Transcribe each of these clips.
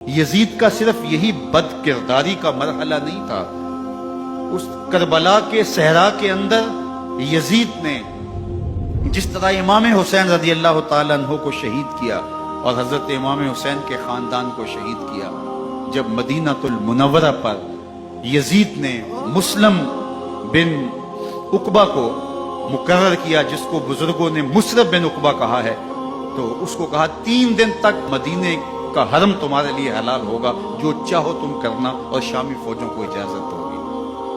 یزید کا صرف یہی بد کرداری کا مرحلہ نہیں تھا، اس کربلا کے صحرا کے اندر یزید نے جس طرح امام حسین رضی اللہ تعالیٰ عنہ کو شہید کیا اور حضرت امام حسین کے خاندان کو شہید کیا، جب مدینہ المنورہ پر یزید نے مسلم بن عقبہ کو مقرر کیا، جس کو بزرگوں نے مصرب بن عقبہ کہا ہے، تو اس کو کہا 3 دن تک مدینے کا حرم تمہارے لیے حلال ہوگا، جو چاہو تم کرنا، اور شامی فوجوں کو اجازت ہوگی۔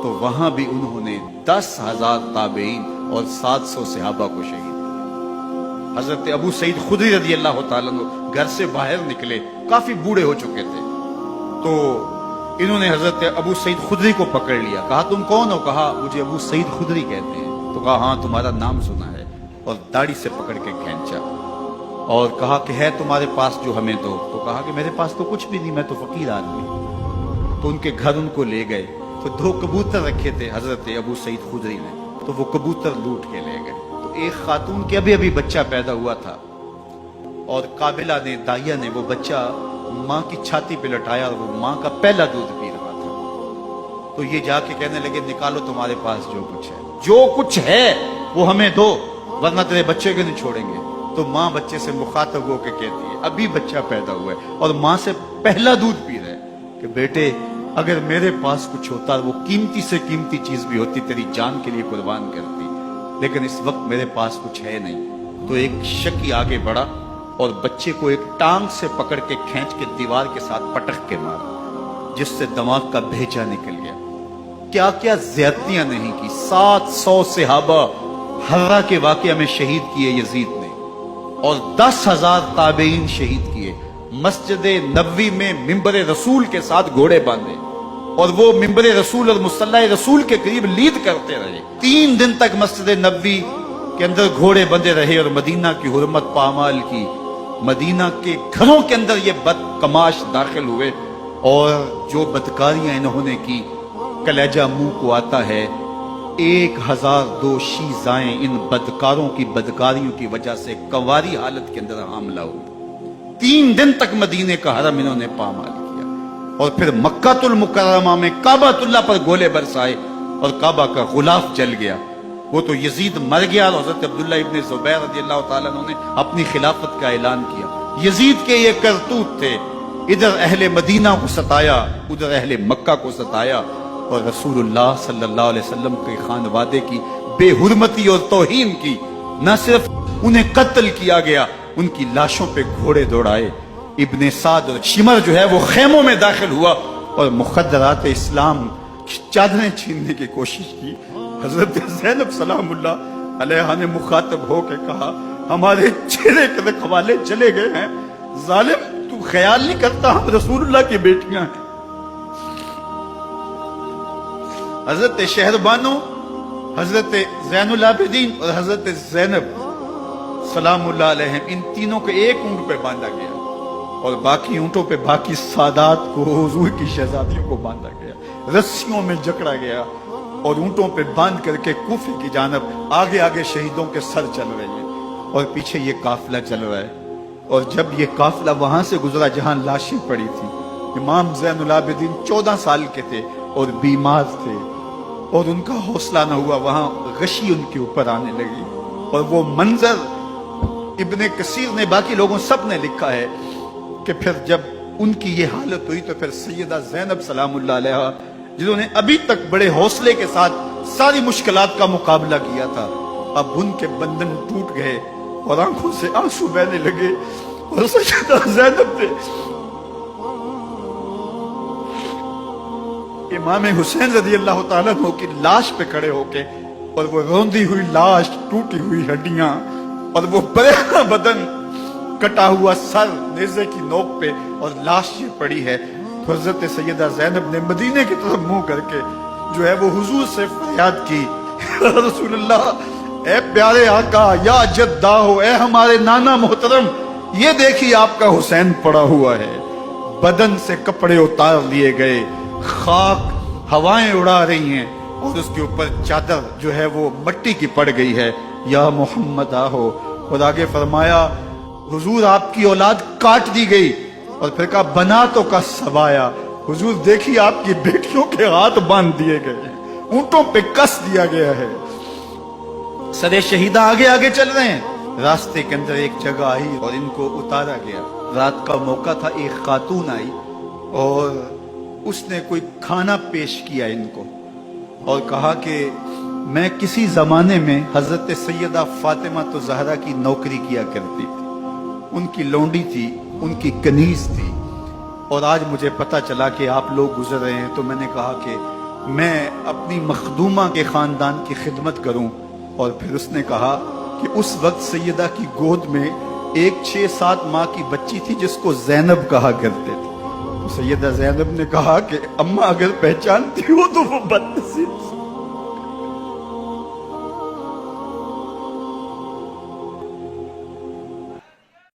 تو وہاں بھی انہوں نے 10,000 تابعین اور 700 صحابہ کو شہید کیا۔ حضرت ابو سعید خدری رضی اللہ تعالیٰ عنہ گھر سے باہر نکلے، کافی بوڑھے ہو چکے تھے، تو انہوں نے حضرت ابو سعید خدری کو پکڑ لیا، کہا تم کون ہو؟ کہا مجھے ابو سعید خدری کہتے ہیں۔ تو کہا ہاں تمہارا نام سنا ہے، اور داڑھی سے پکڑ کے کھینچا اور کہا کہ ہے تمہارے پاس جو ہمیں دو؟ تو کہا کہ میرے پاس تو کچھ بھی نہیں، میں تو فقیر آدمی۔ تو ان کے گھر ان کو لے گئے، تو 2 کبوتر رکھے تھے حضرت ابو سعید خدری نے، تو وہ کبوتر لوٹ کے لے گئے۔ تو ایک خاتون کے ابھی بچہ پیدا ہوا تھا، اور قابلہ نے، دائیا نے، وہ بچہ ماں کی چھاتی پہ لٹایا، اور وہ ماں کا پہلا دودھ پی رہا تھا۔ تو یہ جا کے کہنے لگے نکالو تمہارے پاس جو کچھ ہے، جو کچھ ہے وہ ہمیں دو، ورنہ تیرے بچے کو نہیں چھوڑیں گے۔ تو ماں بچے سے مخاطب ہو کے کہتی ہے، ابھی بچہ پیدا ہوا ہے اور ماں سے پہلا دودھ پی رہے، کہ بیٹے اگر میرے پاس کچھ ہوتا، وہ قیمتی سے قیمتی چیز بھی ہوتی، تیری جان کے لیے قربان کرتی، لیکن اس وقت میرے پاس کچھ ہے نہیں۔ تو ایک شکی آگے بڑھا اور بچے کو ایک ٹانگ سے پکڑ کے کھینچ کے دیوار کے ساتھ پٹک کے مارا، جس سے دماغ کا بھیجا نکل گیا۔ کیا کیا زیادتیاں نہیں کی۔ 700 صحابہ حرہ کے واقعہ میں شہید کیے یزید نے، اور 10,000 تابعین شہید کیے۔ مسجد نبوی میں ممبر رسول کے ساتھ گھوڑے باندھے، اور وہ ممبر رسول اور مصلی رسول کے قریب لید کرتے رہے۔ 3 دن تک مسجد نبوی کے اندر گھوڑے بندھے رہے، اور مدینہ کی حرمت پامال کی۔ مدینہ کے گھروں کے اندر یہ بد کماش داخل ہوئے، اور جو بدکاریاں انہوں نے کی، کلیجہ منہ کو آتا ہے۔ 1002 شیزائیں ان بدکاروں کی بدکاریوں کی وجہ سے کنواری حالت کے اندر حاملہ ہوئی۔ 3 دن تک مدینے کا حرم انہوں نے پامال کیا، اور پھر مکہ المکرمہ میں کعبہ اللہ پر گولے برسائے، اور کعبہ کا غلاف جل گیا۔ وہ تو یزید مر گیا، اور حضرت عبداللہ ابن زبیر رضی اللہ تعالیٰ عنہ نے اپنی خلافت کا اعلان کیا۔ یزید کے یہ کرتوت تھے، ادھر اہل مدینہ کو ستایا، ادھر اہل مکہ کو ستایا، اور رسول اللہ صلی اللہ علیہ وسلم کے خانوادے کی بے حرمتی اور توہین کی۔ نہ صرف انہیں قتل کیا گیا، ان کی لاشوں پہ گھوڑے دوڑائے۔ ابن سعد اور شمر جو ہے وہ خیموں میں داخل ہوا، اور مخدرات اسلام چادریں چھیننے کی کوشش کی۔ حضرت زینب سلام اللہ علیہ نے مخاطب ہو کے کہا ہمارے چہرے کے رکھوالے چلے گئے ہیں، ظالم تو خیال نہیں کرتا ہم رسول اللہ کی بیٹیاں ہیں۔ حضرت شہربانو، حضرت زین العابدین اور حضرت زینب سلام اللہ علیہ، ان تینوں کو ایک اونٹ پہ باندھا گیا، اور باقی اونٹوں پہ باقی سادات کو، حضور کی شہزادیوں کو باندھا گیا، رسیوں میں جکڑا گیا، اور اونٹوں پہ باندھ کر کے کوفے کی جانب آگے آگے شہیدوں کے سر چل رہے ہیں، اور پیچھے یہ قافلہ چل رہا ہے۔ اور جب یہ قافلہ وہاں سے گزرا جہاں لاشیں پڑی تھیں، امام زین العابدین 14 سال کے تھے اور بیمار تھے، اور ان کا حوصلہ نہ ہوا، وہاں غشی ان کے اوپر آنے لگی، اور وہ منظر ابن کثیر نے، باقی لوگوں سب نے لکھا ہے کہ پھر جب ان کی یہ حالت ہوئی، تو پھر سیدہ زینب سلام اللہ علیہ، جنہوں نے ابھی تک بڑے حوصلے کے ساتھ ساری مشکلات کا مقابلہ کیا تھا، اب ان کے بندن ٹوٹ گئے اور آنکھوں سے آنسو بہنے لگے، اور سیدہ زینب نے امام حسین رضی اللہ تعالیٰ عنہ کی لاش پہ کھڑے ہو کے، اور وہ روندی ہوئی لاش، ٹوٹی ہوئی ہڈیاں، اور وہ بریدہ بدن، کٹا ہوا سر نیزے کی نوک پہ، اور لاش یہ پڑی ہے، تو حضرت سیدہ زینب نے مدینے کی طرف منہ کر کے جو ہے وہ حضور سے فریاد کی، رسول اللہ، اے پیارے آقا، یا جدہ ہو، اے ہمارے نانا محترم، یہ دیکھیے آپ کا حسین پڑا ہوا ہے۔ بدن سے کپڑے اتار لیے گئے، خاک ہوائیں اڑا رہی ہیں، اور اس کے اوپر چادر جو ہے وہ مٹی کی پڑ گئی ہے، یا محمد آہو۔ اور آگے فرمایا حضور آپ کی اولاد کاٹ دی گئی، اور پھر کہا بناتوں کا سبایا، حضور دیکھیے آپ کی بیٹیوں کے ہاتھ باندھ دیے گئے ہیں، اونٹوں پہ کس دیا گیا ہے، سرے شہیدہ آگے آگے چل رہے ہیں۔ راستے کے اندر ایک جگہ آئی اور ان کو اتارا گیا، رات کا موقع تھا، ایک خاتون آئی اور اس نے کوئی کھانا پیش کیا ان کو اور کہا کہ میں کسی زمانے میں حضرت سیدہ فاطمہ تو زہرا کی نوکری کیا کرتی تھی، ان کی لونڈی تھی، ان کی کنیز تھی، اور آج مجھے پتا چلا کہ آپ لوگ گزر رہے ہیں تو میں نے کہا کہ میں اپنی مخدومہ کے خاندان کی خدمت کروں۔ اور پھر اس نے کہا کہ اس وقت سیدہ کی گود میں ایک 6-7 ماہ کی بچی تھی جس کو زینب کہا کرتے تھے۔ سیدہ زینب نے کہا کہ اماں اگر پہچانتی ہو تو وہ بدنصیب